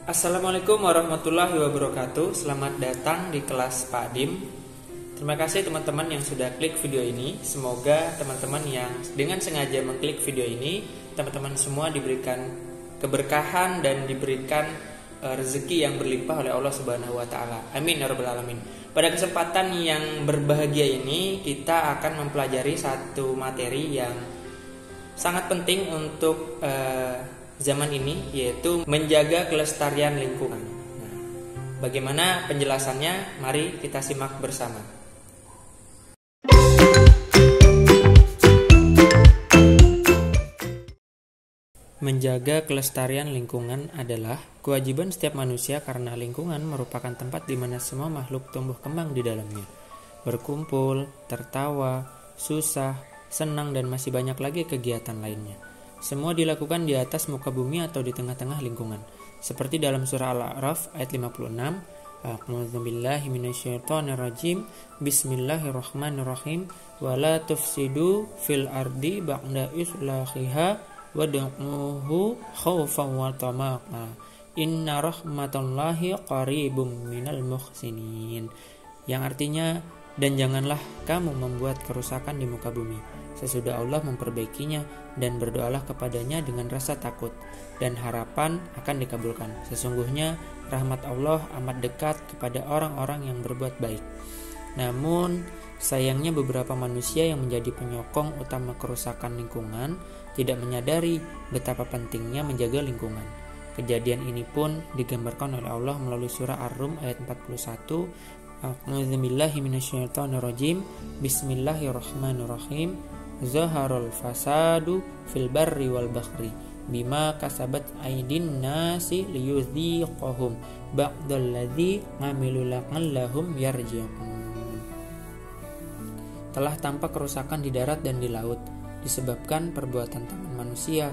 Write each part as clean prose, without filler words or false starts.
Assalamualaikum warahmatullahi wabarakatuh. Selamat datang di kelas Pak Dim. Terima kasih teman-teman yang sudah klik video ini. Semoga teman-teman yang dengan sengaja mengklik video ini, teman-teman semua diberikan keberkahan dan diberikan rezeki yang berlimpah oleh Allah Subhanahu wa taala. Amin ya rabbal alamin. Pada kesempatan yang berbahagia ini, kita akan mempelajari satu materi yang sangat penting untuk zaman ini, yaitu menjaga kelestarian lingkungan. Nah, bagaimana penjelasannya? Mari kita simak bersama. Menjaga kelestarian lingkungan adalah kewajiban setiap manusia karena lingkungan merupakan tempat di mana semua makhluk tumbuh kembang di dalamnya. Berkumpul, tertawa, susah, senang, dan masih banyak lagi kegiatan lainnya. Semua dilakukan di atas muka bumi atau di tengah-tengah lingkungan. Seperti dalam surah Al-A'raf ayat 56, A'udzubillahi minasyaitonirrajim, Bismillahirrahmanirrahim, wa la tufsidu fil ardi ba'da islahiha wad'uhu khaufan wa tama'a. Inna rahmatallahi qaribum minal muhsinin. Yang artinya, dan janganlah kamu membuat kerusakan di muka bumi sesudah Allah memperbaikinya, dan berdoalah kepadanya dengan rasa takut dan harapan akan dikabulkan. Sesungguhnya rahmat Allah amat dekat kepada orang-orang yang berbuat baik. Namun sayangnya beberapa manusia yang menjadi penyokong utama kerusakan lingkungan tidak menyadari betapa pentingnya menjaga lingkungan. Kejadian ini pun digambarkan oleh Allah melalui surah Ar-Rum ayat 41. A'udzubillahi minasyaitonirrajim. Bismillahirrahmanirrahim. Zaharul fasadu fil barri wal bahri bima kasabat aydin nasi liyudhiqahum ba'dalladzi ngamilu la'allahum yarji'un. Telah tampak kerusakan di darat dan di laut disebabkan perbuatan tangan manusia.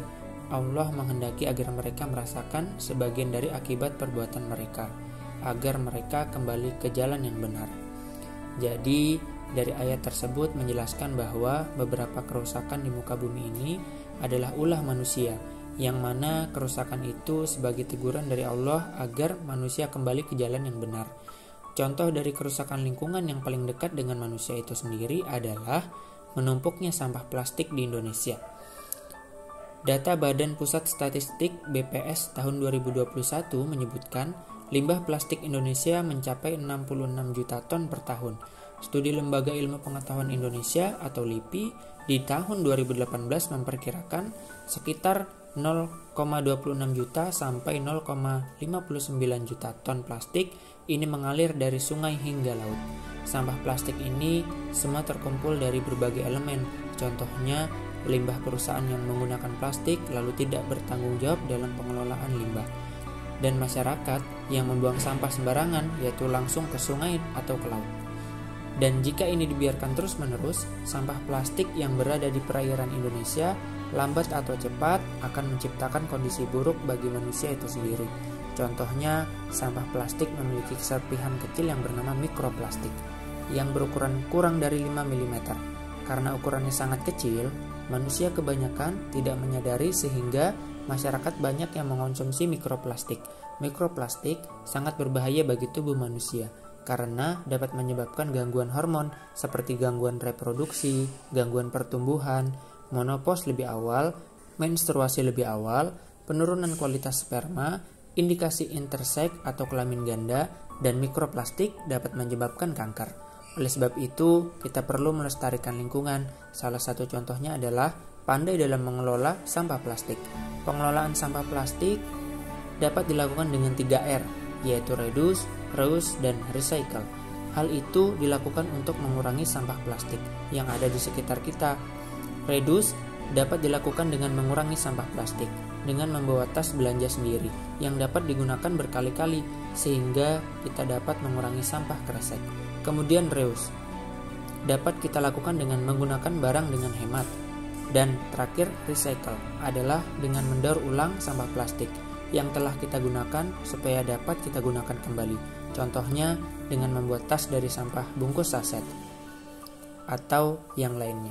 Allah menghendaki agar mereka merasakan sebagian dari akibat perbuatan mereka, agar mereka kembali ke jalan yang benar. Jadi dari ayat tersebut menjelaskan bahwa beberapa kerusakan di muka bumi ini adalah ulah manusia, yang mana kerusakan itu sebagai teguran dari Allah agar manusia kembali ke jalan yang benar. Contoh dari kerusakan lingkungan yang paling dekat dengan manusia itu sendiri adalah menumpuknya sampah plastik di Indonesia. Data Badan Pusat Statistik BPS tahun 2021 menyebutkan limbah plastik Indonesia mencapai 66 juta ton per tahun. Studi Lembaga Ilmu Pengetahuan Indonesia atau LIPI di tahun 2018 memperkirakan sekitar 0,26 juta sampai 0,59 juta ton plastik ini mengalir dari sungai hingga laut. Sampah plastik ini semua terkumpul dari berbagai elemen. Contohnya limbah perusahaan yang menggunakan plastik lalu tidak bertanggung jawab dalam pengelolaan limbah, dan masyarakat yang membuang sampah sembarangan, yaitu langsung ke sungai atau ke laut. Dan jika ini dibiarkan terus-menerus, sampah plastik yang berada di perairan Indonesia lambat atau cepat akan menciptakan kondisi buruk bagi manusia itu sendiri. Contohnya, sampah plastik memiliki serpihan kecil yang bernama mikroplastik yang berukuran kurang dari 5 mm. Karena ukurannya sangat kecil, manusia kebanyakan tidak menyadari sehingga masyarakat banyak yang mengonsumsi mikroplastik. Mikroplastik sangat berbahaya bagi tubuh manusia karena dapat menyebabkan gangguan hormon seperti gangguan reproduksi, gangguan pertumbuhan, menopause lebih awal, menstruasi lebih awal, penurunan kualitas sperma, indikasi interseks atau kelamin ganda, dan mikroplastik dapat menyebabkan kanker. Oleh sebab itu, kita perlu melestarikan lingkungan. Salah satu contohnya adalah pandai dalam mengelola sampah plastik. Pengelolaan sampah plastik dapat dilakukan dengan 3R, yaitu reduce, reuse, dan recycle. Hal itu dilakukan untuk mengurangi sampah plastik yang ada di sekitar kita. Reduce dapat dilakukan dengan mengurangi sampah plastik dengan membawa tas belanja sendiri yang dapat digunakan berkali-kali sehingga kita dapat mengurangi sampah kresek. Kemudian reuse dapat kita lakukan dengan menggunakan barang dengan hemat. Dan terakhir recycle adalah dengan mendaur ulang sampah plastik yang telah kita gunakan supaya dapat kita gunakan kembali. Contohnya dengan membuat tas dari sampah bungkus saset atau yang lainnya.